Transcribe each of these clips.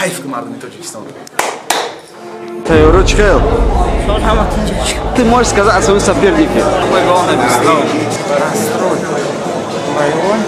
кайф мардуми Тоҷикистон. Тайёрочка. Ты можешь сказать о своем сопернике? Самое главное Настроен. Байрон.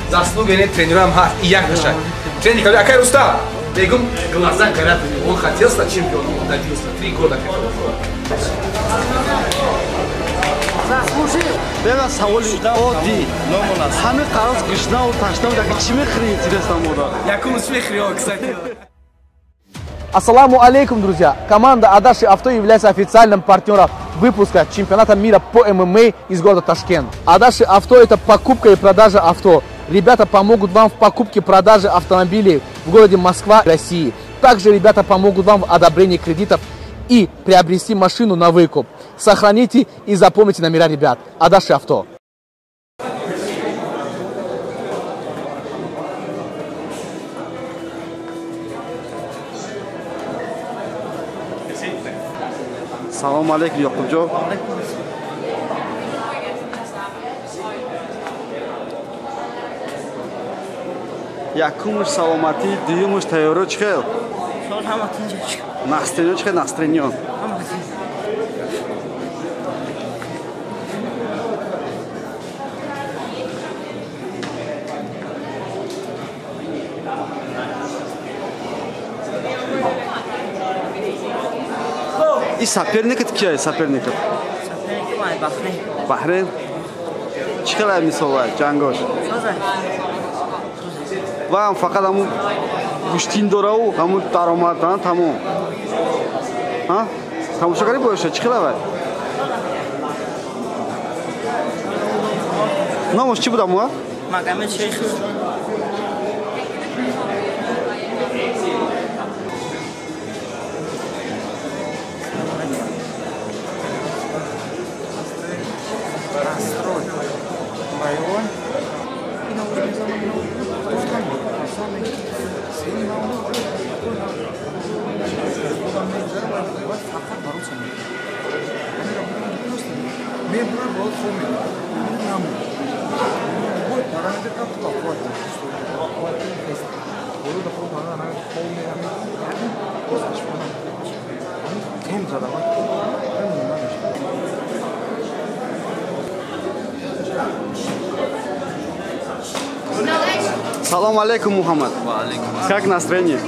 Заслуги тренерам ҳаст и як наша. Тренер кали акай Рустам. Бегум глаза горят. Он хотел стать чемпионом, он добился. 3 года к этому. Заслужил. Бега саволи одди. Ҳаме қароз гишнау таштау дар чӣ мехри интересно мода. Якум смехрио, кстати. Ассаламу алейкум, друзья! Команда Адаши Авто является официальным партнером выпуска чемпионата мира по ММА из города Ташкент. Адаши Авто – это покупка и продажа авто. Ребята помогут вам в покупке и продаже автомобилей в городе Москва, России. Также ребята помогут вам в одобрении кредитов и приобрести машину на выкуп. Сохраните и запомните номера ребят. Адаши Авто. Салом алейкум, Якубҷон. Якумуш саломатӣ, дуюмуш тайёрӣ чӣ хел? Настрениё чӣ хел настрениё? И соперникът кия е соперникът? Бахрейн. Чӣ хел ай мисол ай ҷангош? Ва ҳам фақат ҳамун гӯштин дораву ҳамун даромад тамом. Тамошогарӣ боша чӣ хел авай? Номаш чӣ будам ва? Магомед Шейхов. Байрон. Салом алейкум, Мухаммад. Как настроение?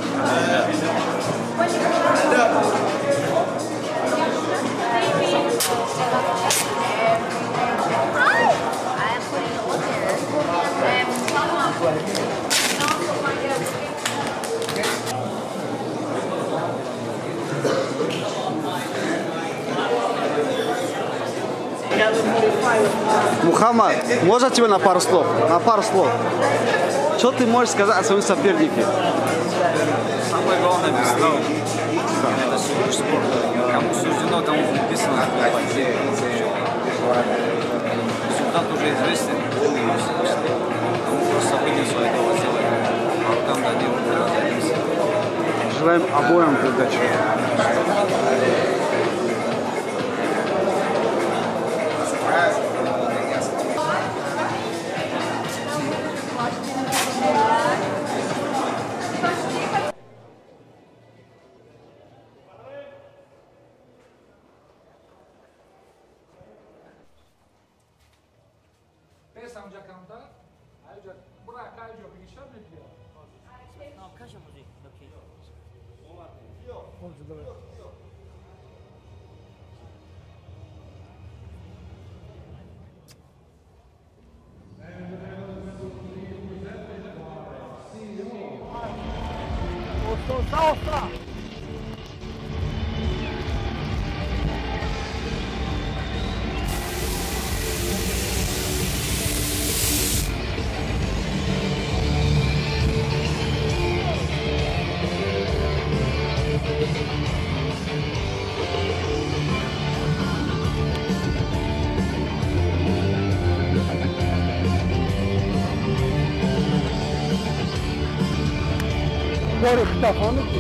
Мухаммад, можно тебе на пару слов? На пару слов. Что ты можешь сказать о своем сопернике? Самое главное беслав. Это супер спорт. Кому суждено, тому написано. Результат уже известен. Кому просто вынесу этого сделать. А там дадим. Желаем обоим удачи. Kori kıta fanı ki.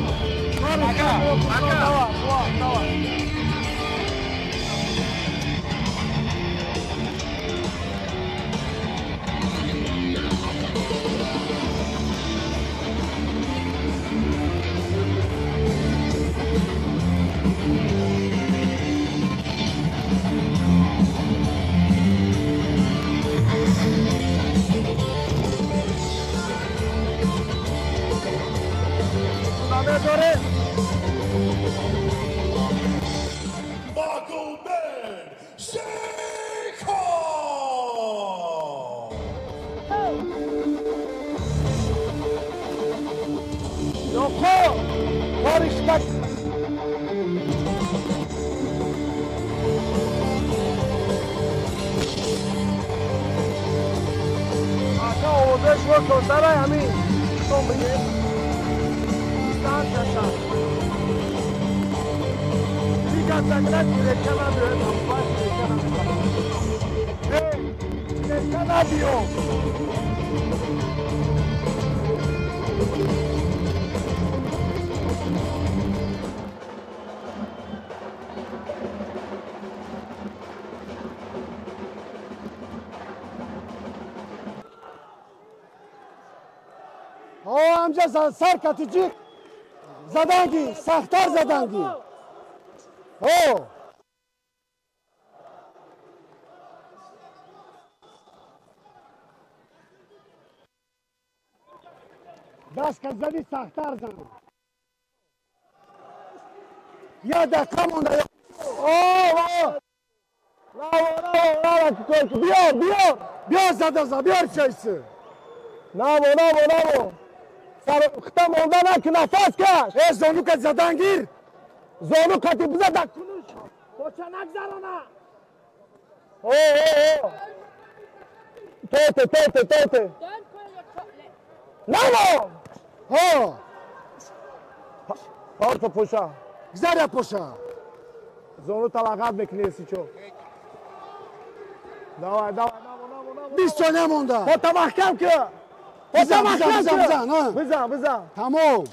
Magomed Sheikho! Yoko! Barışmak! Aka o 5 vurdu saray ami. Son bir. Sağ taşa. Saklat direkten alıyor. Baş direkten alıyor. Hey! Direkten alıyor. O amca sar katıcı. Zadangi, sahtar zadangi. Oh! Das kazali sahtar zan. Ya da kamonda yok. Oh! Bravo, koyku. Biyor zadaza, biyor şeysi. Namo. Sar kıtam ondan akı nafas kaç. Zonu kat zadangir. Zonu katı bize da konuş. Koçanak zarana. Oh. Tote. Don't put your chocolate. Namo. Ho. Porto poşa. Güzel ya poşa. Zonu talakat bekliyorsun çok. Davay. Biz söyleyem onda. Pota mahkem ki. Biza. Tamam.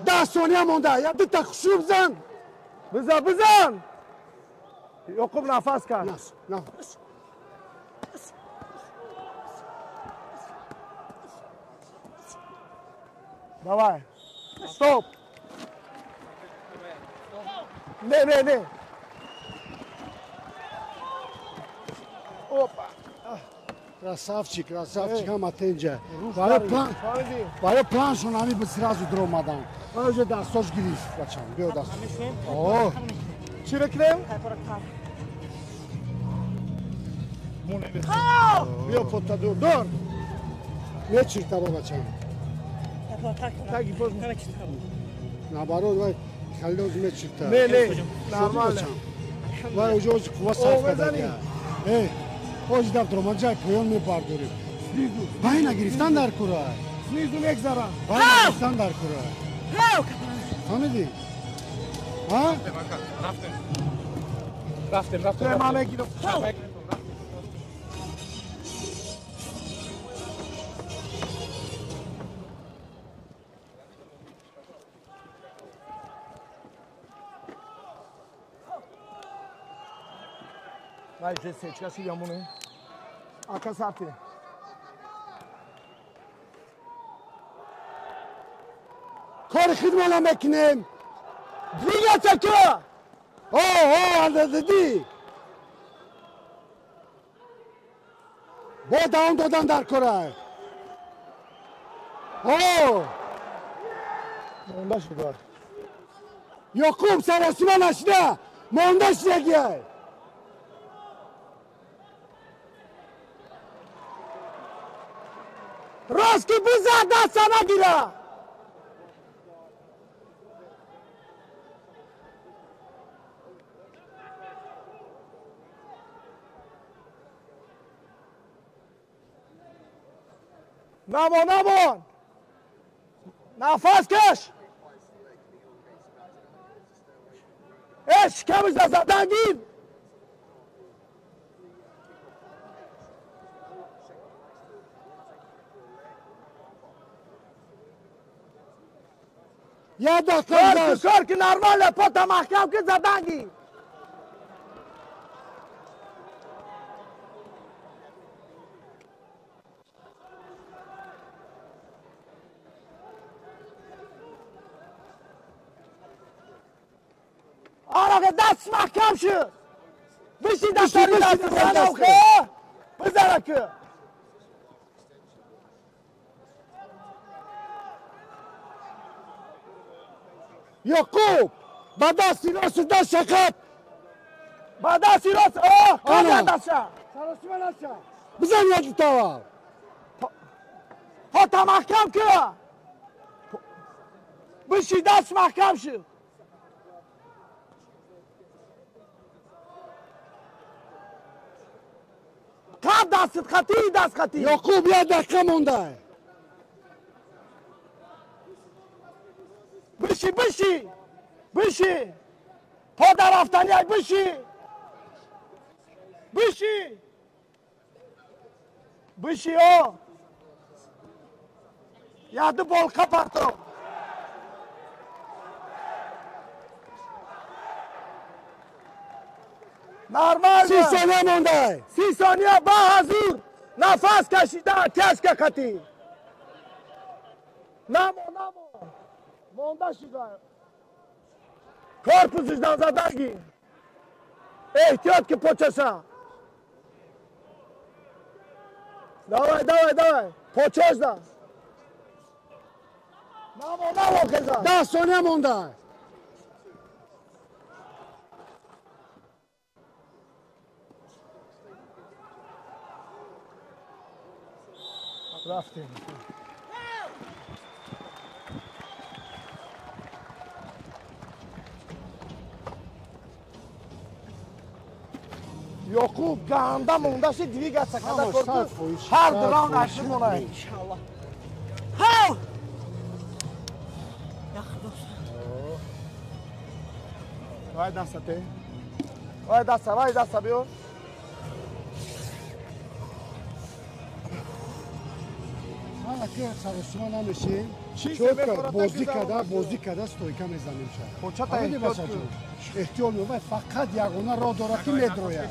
Da söyleyem onda. Ya bir tak kuşu bizan. Bizan. Yokum nafas kar. Nafas. Давай. Стоп. Не. Опа. Красавчик, ама тенджа. Варе план шо нами би сразу дромадан. Може да сош гириш бачам. Био да. О. Чи рекнем? Био потадо. Дор. Не чирта бачам. Таги поз. Наоборот, вай халдоз не чирта. Не. Нормально. Вай уже кува саф када. Hoş da tromancay koyon mu bardırı? Bayna giriftan dar kura. Snizu nek zara. Bayna giriftan dar kura. Tanıdı. Ha? Raftem. Temame gidiyor. Vai, Jesse, tira esse yamuno aí. Akasati. Kor khidmala mekinem. Dünya çekiyor. Dedi. Bu down dar koray. Mondaş var. Yokum sarasına naşna. Mondaş ya gel. Roski biza da sana gira. Namo. Nafas kaç. Kemiz da zaten gir. یه دقیقه گذشت. کار که نرماله پا محکم که زدنگی. آره دست محکم شد. بشی دستاری دست زنم که بزنه که یعقوب با دستی راست دست شکت با دستی راست کار دسته سراسیمه نشه بزن یکی تاوا پا محکم که بشی دست محکم شد. قد دستت خطی دست خطی. یعقوب یه دقیقه مونده. بشی پا در رفتنی های بشی یاد بالقه پرتو نرمال 30 ثانیه مونده. 30 ثانیه با حضور نفس کشیدن کشک خطی نمو مونده شده کار پوزشدن زدنگی احتیاط که پوچشه давай پوچش ده نمو خیزه 10 ثانیه مونده. رفتیم یعقوب گنده مونده شد دیگه سکده کرد هر دران عشق مونه انشالله هاو وای دسته بیو حالا که سراسیمه نمیشه چون بازی کده ستویکه میزنیم شد احتیال میباید فقط یگونه را داره که میدروید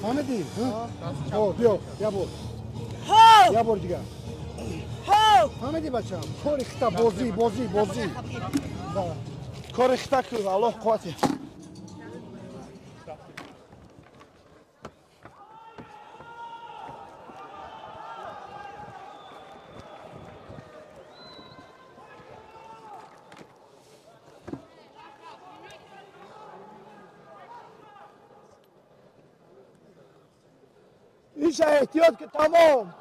فهمیدی؟ بیا یه بار دیگه فهمیدی بچه هم کار اختا بازی کار اختا که الله قوتی ایش احتیاط که تمام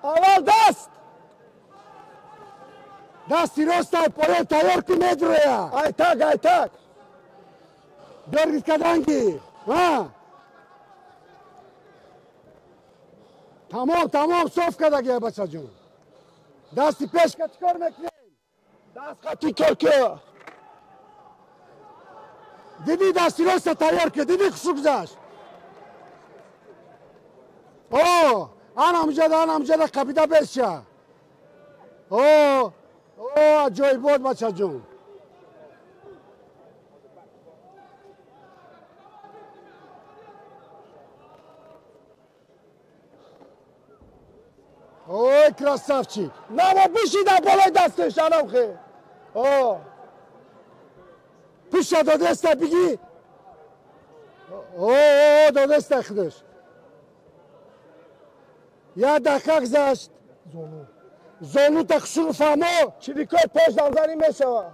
اول دستی راست های پایه تیار که میدروید ایتک بیارگید کدنگی تمام صاف کدگی بچه جون دستی پیش که چکار میکنیم دست خطی کار که دیدی دستی راست تیار که دیدی خشو گذشت آن امجد قبیده بشه جای بود بچه جون красавчик نما بشیدم بالای دستش انم خیلی پیش داده است بگی داده است خودش یه دقیقه گذشت زانو تخشور فهمو چیزی کار پاش دمزنی میشوه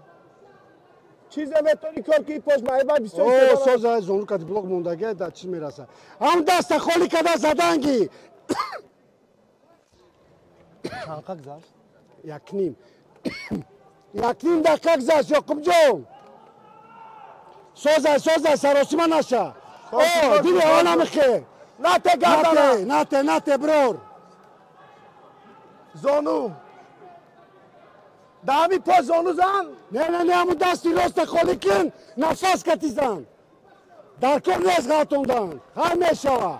چیزی میتونی کار که پاش مایبا بیسوی سازه زانو کدی بلوک موندگه در چیز میرسه هم دست خالی کده زدنگی چند گذشت؟ یک نیم دقیقه گذشت یعقوب جون سازه سراسیمه نشه دیدی آنم خیر نته گردنه نته برور زانو دامی پا زانو زن نه همون دستی راست خالی کن نفس کتی زن در کن نیست غلطوندن هر میشوه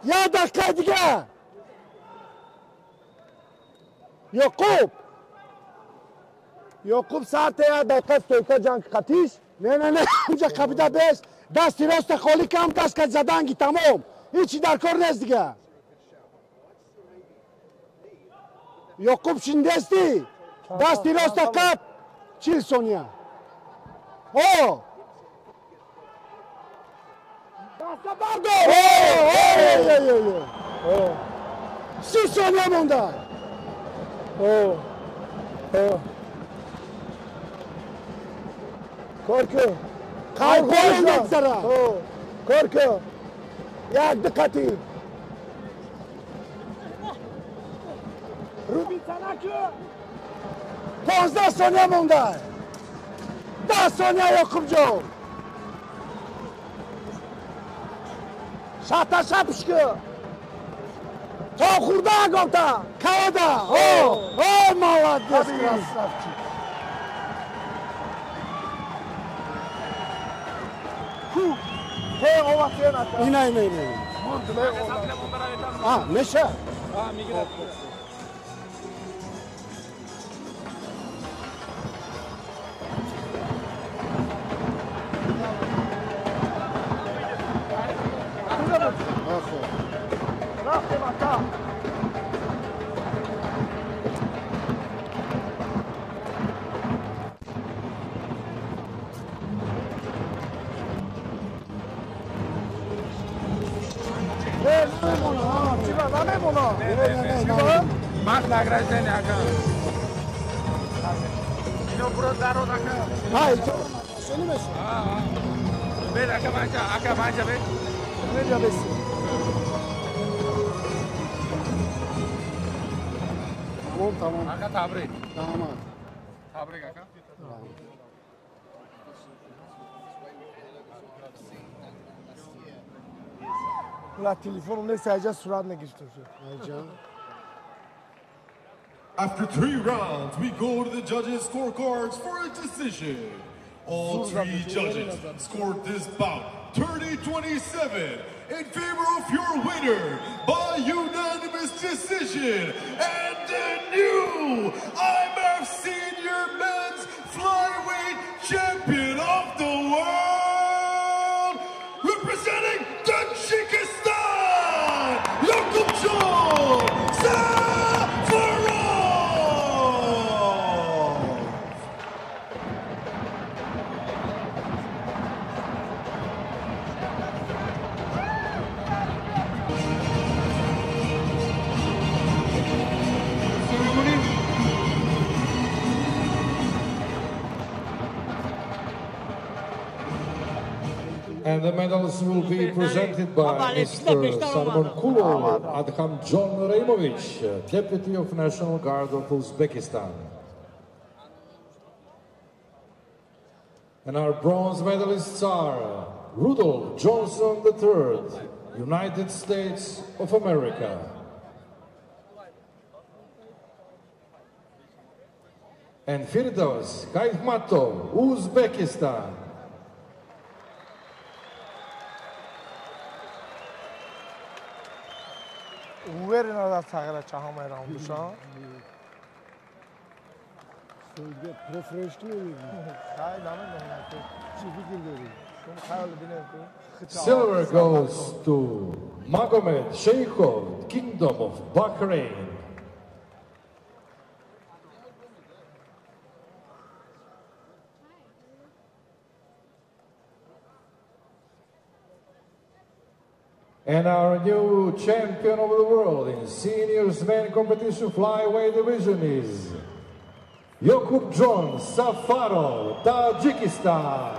Ya dakika دیگه یعقوب ساعت یا دقیقه تویتا جنگ خطیش نه اونجا کپیده بیست دستی راست خالی کم دست که زدنگی تمام هیچی در کار نیست دیگه یعقوب شندستی دستی راست کپ 40 ثانیه دست بردار 30 ثانیه مونده کارکو قایقای نگذره کارکو یک دقتی روبی تنکو 15 ثانیه مونده 10 ثانیه یعقوب جان شاتا شپشکو تا خورده گفته کواده молодец красавчик اینه میشه Más la gracia acá. No puro daro acá. Ven acá mancha, ven. Tamam. Acá tabrik. Tamam. Tabrik acá. La telefonum ne sadece surat ne geçti. After 3 rounds, we go to the judges' scorecards for a decision. All 3 judges scored this bout 30-27 in favor of your winner by unanimous decision and the new IMF Senior Men's Flyweight Champion of the World, representing Tajikistan, Yakubjon Safarov! And the medals will be presented by Mr. Sarmankulov Adhamjon Raimovich, Deputy of National Guard of Uzbekistan. And our bronze medalists are Rudolph Johnson III, United States of America. And Firdaus Kayfmatov, Uzbekistan. Uver nazar sagara çaham ayram duşan. Sözde profesyonel mi? Hayır lan ne? Çift geliyor. Şunu hayal bine. Silver goes to Magomed Sheikhov, Kingdom of Bahrain. And our new champion of the world in seniors men competition flyweight division is Yakubjon Safarov, Tajikistan.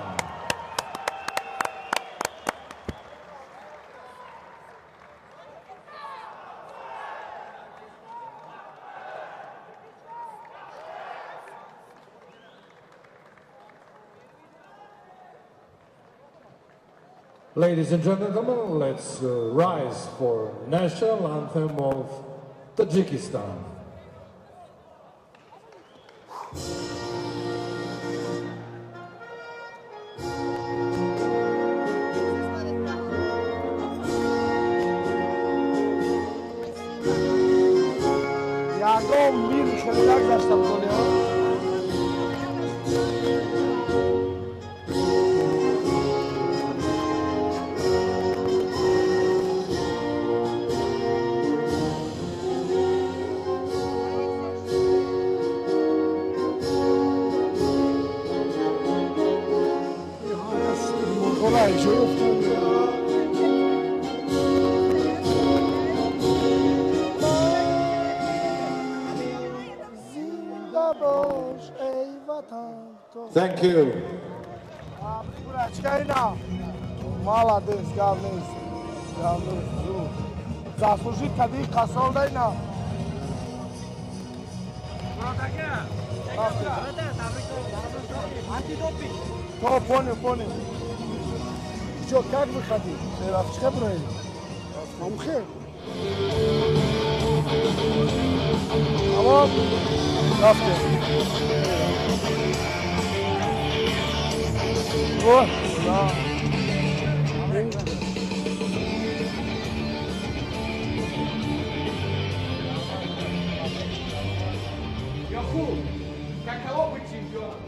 Ladies and gentlemen, let's rise for national anthem of Tajikistan. Arkadaşlar oluyor. Kolay şey yok tabii ya. Thank you. Бурачкайна. Молодец, говнец. Говнец. Заслужи кади касолдайна. То понял. Что, как выходить? Рафчка брой. Мамхе? Tamam. Рафчка. Вот. Да. Каково быть чемпионом?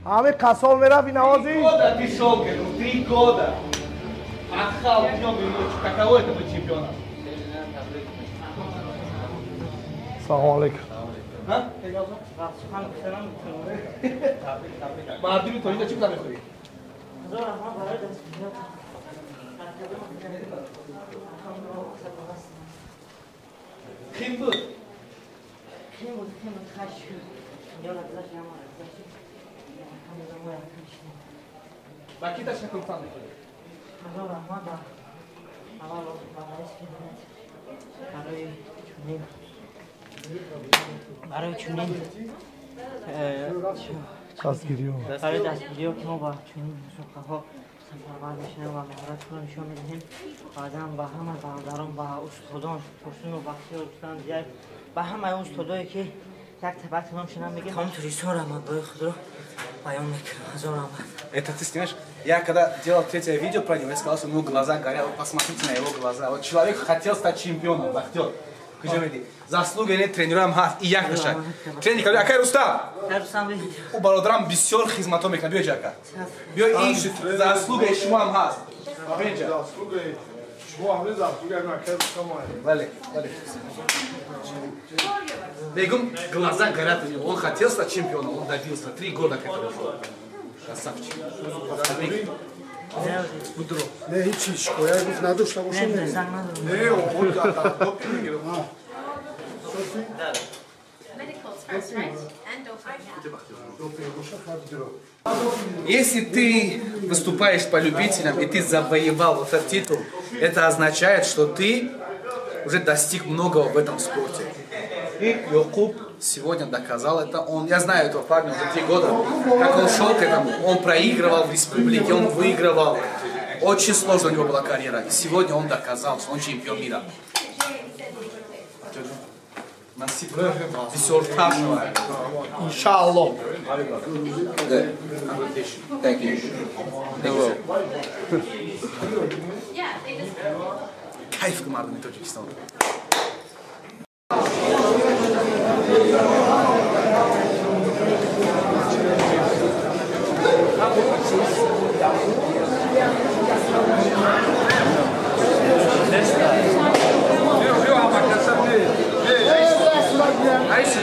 Ами касол мера винаози. 3 года ты шел к этому, 3 года. Ахал днем и ночью. Каково это быть чемпионом? Салам алейкум. Mardin'in toyunda çık lan yukarı. Kim bu? Bakita şakıltan yukarı. برای چونین دستگیری برای دستگیری که ما با چونین مسابقه ها سرپرور میشیم و مهارت رو نشون میدهیم بعدا با همه برادران با استادان پرسون و بخشی استادان دیگر با همه استادایی که یک تبعت نام شنم میگه همونطوری سور احمد بای خود رو بیان میکنم هزار احمد. Это ты снимаешь? Я когда делал третье видео про него, я сказал, что у него глаза горят. Вот посмотрите на его глаза. Вот человек хотел стать чемпионом, вахтер. Заслуга нет тренерам и якдаша. Тренер, акай Рустам? У бародарам бисёр хизматом мекунад. Биё ҷака. Биё ин заслугаи шумоам ҳаст. Заслугаи шумоам не заслугаи акай Рустам. Бале. Бегум глаза горят у него. Он хотел стать чемпионом, он добился. 3 года к этому шел. Красавчик. Ne hiç iş koyar bu naduş da boşun ne? Ne o da doping geliyor. Medicals first, right? And doping. Если ты выступаешь по любителям и ты завоевал этот титул, это означает, что ты уже достиг многого в этом спорте. И Йокуб сегодня доказал это. Я знаю этого парня уже 3 года, как он шел к этому. Он проигрывал в республике, он выигрывал. Очень сложная у него была карьера. И сегодня он доказал, что он чемпион мира. İnşallah. Thank you. Kayıf kımardım bir Tacikistan'da.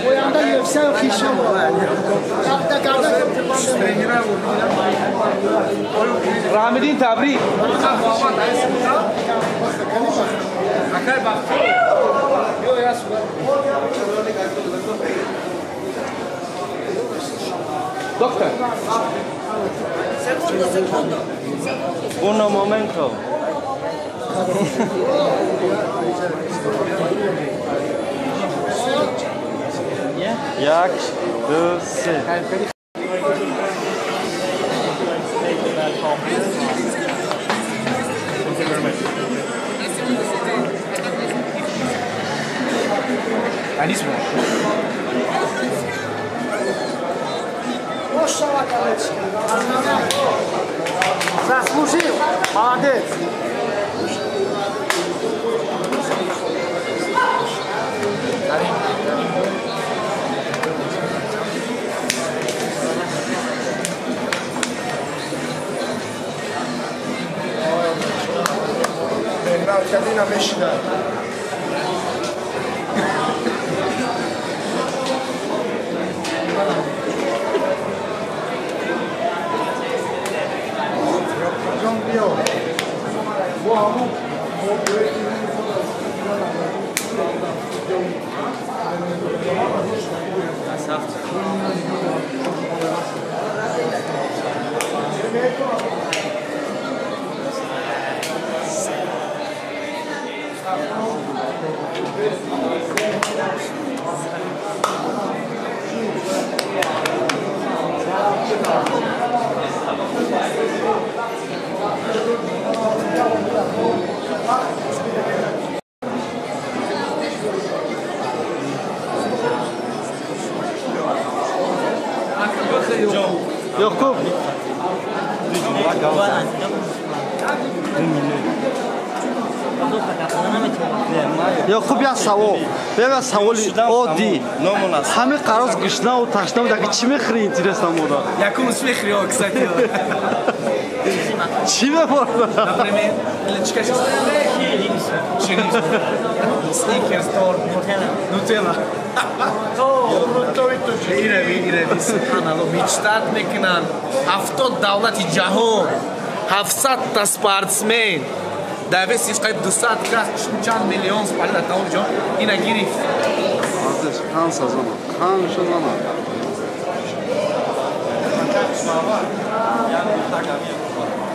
Boyanda yüksel kişi var. Rahmetli tebrik. Doktor. Uno momento. Jak, du, sy. Они смотрят. Заслужил. Молодец. Они Katerina Meshida. John Rio. Yoqub. Yoqub я савол. Бега саволи одди. Ҳамин қароз гишнаву ташнаву даки чӣ мехӯри интересно мода? Якум смехри, кстати. Чӣ мехӯрад? Например, Snickers, торт, Nutella. Иреви, субҳаналлоҳ, мечтад мекунанд 70 давлати ҷаҳон, 700 та спортсмен, дар веси қайб 200 кас, чанд миллион спортсмен дар тамоми ҷаҳон ина гирифт. Қан сазана, қан шазана.